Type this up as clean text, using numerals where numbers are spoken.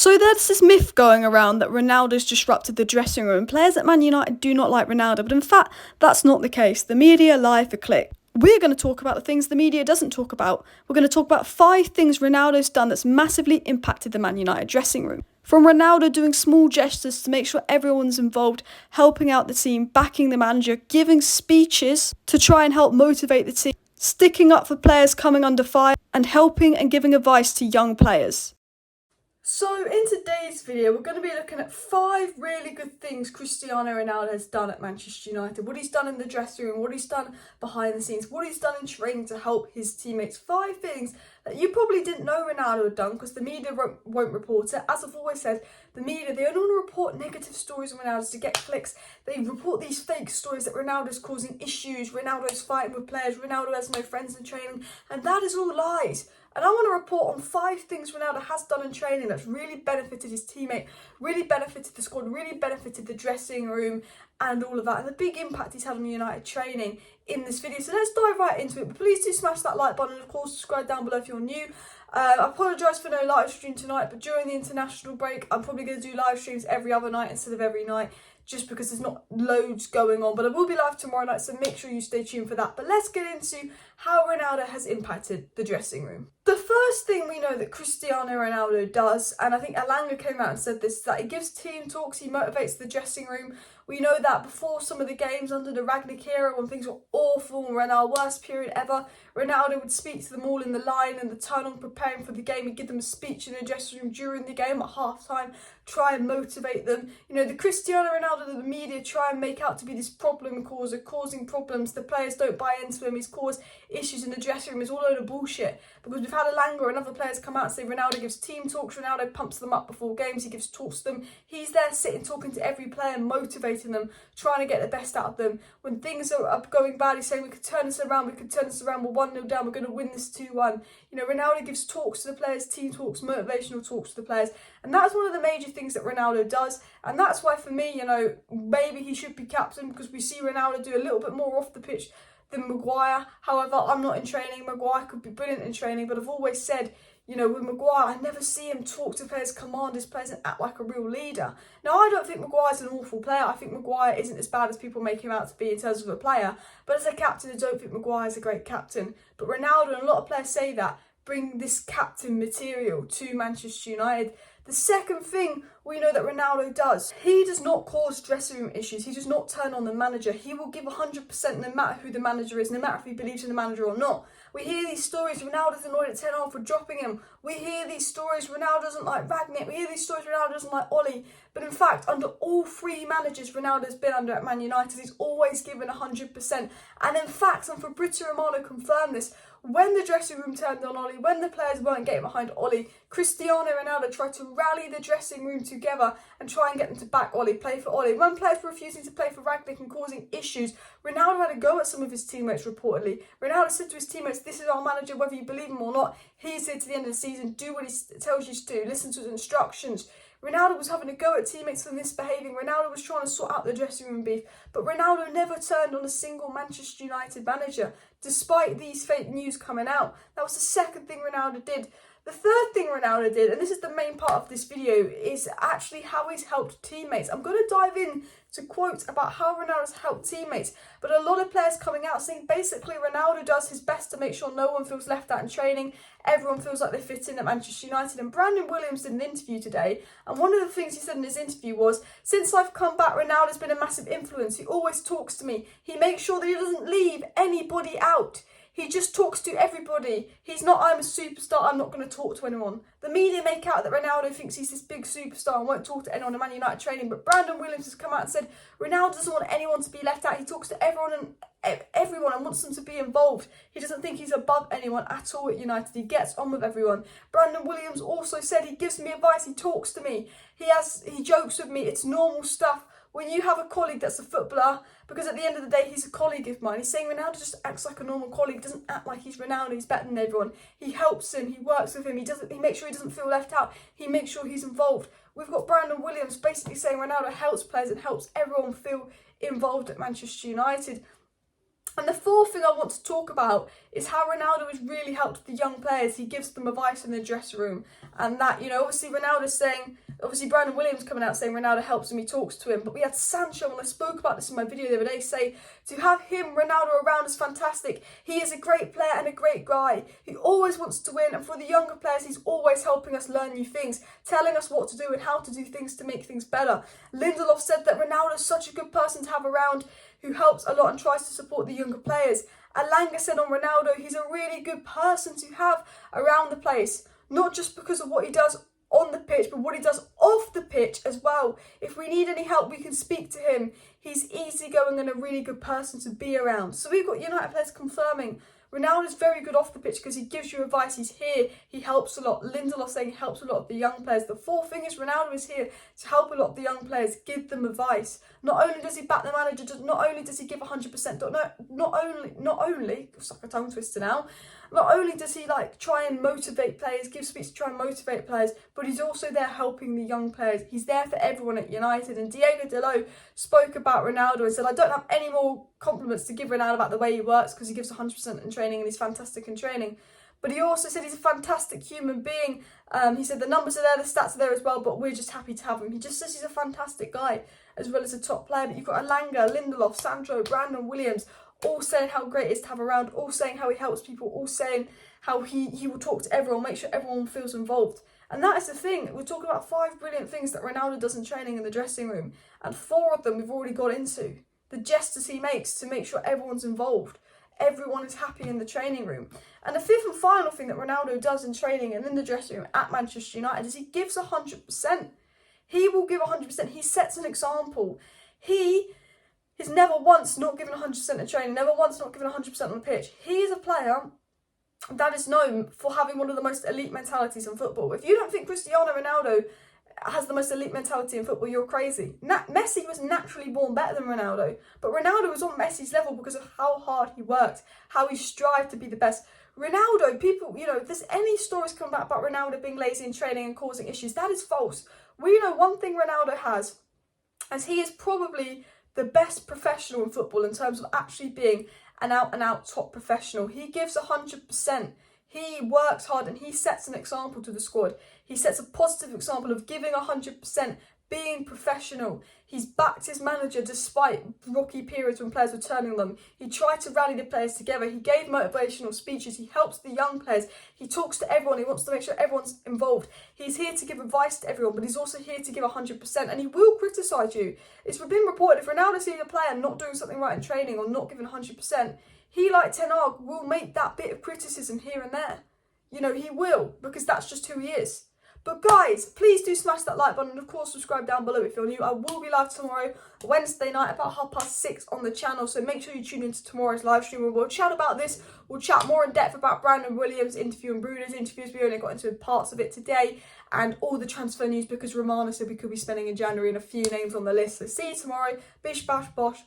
So there's this myth going around that Ronaldo's disrupted the dressing room. Players at Man United do not like Ronaldo, but in fact, that's not the case. The media lie for click. We're going to talk about the things the media doesn't talk about. We're going to talk about 5 things Ronaldo's done that's massively impacted the Man United dressing room. From Ronaldo doing small gestures to make sure everyone's involved, helping out the team, backing the manager, giving speeches to try and help motivate the team, sticking up for players coming under fire, and helping and giving advice to young players. So in today's video, we're going to be looking at 5 really good things Cristiano Ronaldo has done at Manchester United. What he's done in the dressing room, what he's done behind the scenes, what he's done in training to help his teammates. 5 things that you probably didn't know Ronaldo had done because the media won't report it. As I've always said, the media, they only want to report negative stories of Ronaldo to get clicks. They report these fake stories that Ronaldo's causing issues, Ronaldo's fighting with players, Ronaldo has no friends in training, and that is all lies. And I want to report on 5 things Ronaldo has done in training that's really benefited his teammate, really benefited the squad, really benefited the dressing room and all of that. And the big impact he's had on United training in this video. So let's dive right into it. But please do smash that like button and of course subscribe down below if you're new. I apologise for no live stream tonight, but during the international break, I'm probably going to do live streams every other night instead of every night, just because there's not loads going on. But I will be live tomorrow night, so make sure you stay tuned for that. But let's get into how Ronaldo has impacted the dressing room. The first thing we know that Cristiano Ronaldo does, and I think Alanga came out and said this, is that he gives team talks, he motivates the dressing room. We know that before some of the games under the Rangnick era, when things were awful and were in our worst period ever, Ronaldo would speak to them all in the line and the tunnel preparing for the game. He'd give them a speech in the dressing room during the game at half-time, try and motivate them. You know, the Cristiano Ronaldo that the media try and make out to be this problem causer, causing problems. The players don't buy into him. He's caused issues in the dressing room. It's all a load of bullshit. Because we've had Alanga and other players come out and say Ronaldo gives team talks, Ronaldo pumps them up before games, he gives talks to them. He's there sitting, talking to every player, motivating them, trying to get the best out of them. When things are going bad, he's saying we could turn this around, we're 1-0 down, we're going to win this 2-1. You know, Ronaldo gives talks to the players, team talks, motivational talks to the players. And that's one of the major things that Ronaldo does. And that's why for me, you know, maybe he should be captain, because we see Ronaldo do a little bit more off the pitch than Maguire. However, I'm not in training. Maguire could be brilliant in training, but I've always said, you know, with Maguire, I never see him talk to players, command his players and act like a real leader. Now, I don't think Maguire's an awful player. I think Maguire isn't as bad as people make him out to be in terms of a player. But as a captain, I don't think Maguire's a great captain. But Ronaldo, and a lot of players say that, bring this captain material to Manchester United. The second thing we know that Ronaldo does, he does not cause dressing room issues. He does not turn on the manager. He will give 100% no matter who the manager is, no matter if he believes in the manager or not. We hear these stories, Ronaldo's annoyed at Ten Hag for dropping him. We hear these stories, Ronaldo doesn't like Rangnick. We hear these stories, Ronaldo doesn't like Ollie. But in fact, under all 3 managers Ronaldo's been under at Man United, he's always given 100%. And in fact, and Fabrizio Romano confirmed this, when the dressing room turned on Ollie, when the players weren't getting behind Ollie, Cristiano Ronaldo tried to rally the dressing room together and try and get them to back Ollie, play for Ollie. When players were refusing to play for Rangnick and causing issues, Ronaldo had a go at some of his teammates reportedly. Ronaldo said to his teammates, this is our manager, whether you believe him or not, he's here to the end of the season, do what he tells you to do, listen to his instructions. Ronaldo was having a go at teammates for misbehaving. Ronaldo was trying to sort out the dressing room beef. But Ronaldo never turned on a single Manchester United manager, despite these fake news coming out. That was the second thing Ronaldo did. The third thing Ronaldo did, and this is the main part of this video, is actually how he's helped teammates. I'm going to dive in to quotes about how Ronaldo's helped teammates, but a lot of players coming out saying basically Ronaldo does his best to make sure no one feels left out in training, everyone feels like they fit in at Manchester United. And Brandon Williams did an interview today, and one of the things he said in his interview was, since I've come back, Ronaldo's been a massive influence. He always talks to me. He makes sure that he doesn't leave anybody out. He just talks to everybody. He's not, I'm a superstar, I'm not going to talk to anyone. The media make out that Ronaldo thinks he's this big superstar and won't talk to anyone in Man United training, but Brandon Williams has come out and said Ronaldo doesn't want anyone to be left out. He talks to everyone and wants them to be involved. He doesn't think he's above anyone at all at United. He gets on with everyone. Brandon Williams also said he gives me advice, he talks to me, he jokes with me, it's normal stuff. When you have a colleague that's a footballer, because at the end of the day, he's a colleague of mine. He's saying Ronaldo just acts like a normal colleague, doesn't act like he's Ronaldo, he's better than everyone. He helps him, he works with him, he makes sure he doesn't feel left out, he makes sure he's involved. We've got Brandon Williams basically saying Ronaldo helps players and helps everyone feel involved at Manchester United. And the fourth thing I want to talk about is how Ronaldo has really helped the young players. He gives them advice in the dressing room. And that, obviously Ronaldo's saying, obviously Brandon Williams coming out saying Ronaldo helps him, he talks to him. But we had Sancho, and I spoke about this in my video the other day, say to have him, Ronaldo, around is fantastic. He is a great player and a great guy. He always wants to win. And for the younger players, he's always helping us learn new things, telling us what to do and how to do things to make things better. Lindelof said that Ronaldo's such a good person to have around, who helps a lot and tries to support the younger players. Alanga said on Ronaldo, he's a really good person to have around the place, not just because of what he does on the pitch, but what he does off the pitch as well. If we need any help, we can speak to him. He's easygoing and a really good person to be around. So we've got United players confirming Ronaldo's very good off the pitch because he gives you advice, he's here, he helps a lot. Lindelof saying he helps a lot of the young players. The fourth thing is Ronaldo is here to help a lot of the young players, give them advice. Not only does he back the manager, not only does he give 100%, not only, it's like a tongue twister now, not only does he try and motivate players, give speech to try and motivate players, but he's also there helping the young players. He's there for everyone at United. And Diego Dalot spoke about Ronaldo and said, I don't have any more compliments to give Ronaldo about the way he works because he gives 100% in training and he's fantastic in training. But he also said he's a fantastic human being. He said the numbers are there, the stats are there as well, but we're just happy to have him. He just says he's a fantastic guy as well as a top player. But you've got Alanga, Lindelof, Sancho, Brandon Williams, all saying how great it is to have around, all saying how he helps people, all saying how he will talk to everyone, make sure everyone feels involved. And that is the thing. We're talking about 5 brilliant things that Ronaldo does in training in the dressing room. And 4 of them we've already got into. The gestures he makes to make sure everyone's involved. Everyone is happy in the training room. And the 5th and final thing that Ronaldo does in training and in the dressing room at Manchester United is he gives 100%. He will give 100%. He sets an example. He's never once not given 100% in training, never once not given 100% on the pitch. He is a player that is known for having one of the most elite mentalities in football. If you don't think Cristiano Ronaldo has the most elite mentality in football, you're crazy. Messi was naturally born better than Ronaldo, but Ronaldo was on Messi's level because of how hard he worked, how he strived to be the best. Ronaldo, people, if there's any stories come back about Ronaldo being lazy in training and causing issues, that is false. We know one thing Ronaldo has, as he is probably the best professional in football in terms of actually being an out-and-out top professional. He gives 100%. He works hard and he sets an example to the squad. He sets a positive example of giving 100%, being professional. He's backed his manager despite rocky periods when players were turning on them. He tried to rally the players together. He gave motivational speeches. He helps the young players. He talks to everyone. He wants to make sure everyone's involved. He's here to give advice to everyone, but he's also here to give 100%. And he will criticise you. It's been reported if Ronaldo sees a player not doing something right in training or not giving 100%, he, like Ten Hag, will make that bit of criticism here and there. He will, because that's just who he is. But guys, please do smash that like button and of course subscribe down below if you're new. I will be live tomorrow, Wednesday night, about 6:30 on the channel. So make sure you tune into tomorrow's live stream where we'll chat about this. We'll chat more in depth about Brandon Williams' interview and Bruno's interviews. We only got into parts of it today. And all the transfer news because Romana said we could be spending in January and a few names on the list. So see you tomorrow. Bish, bash, bosh.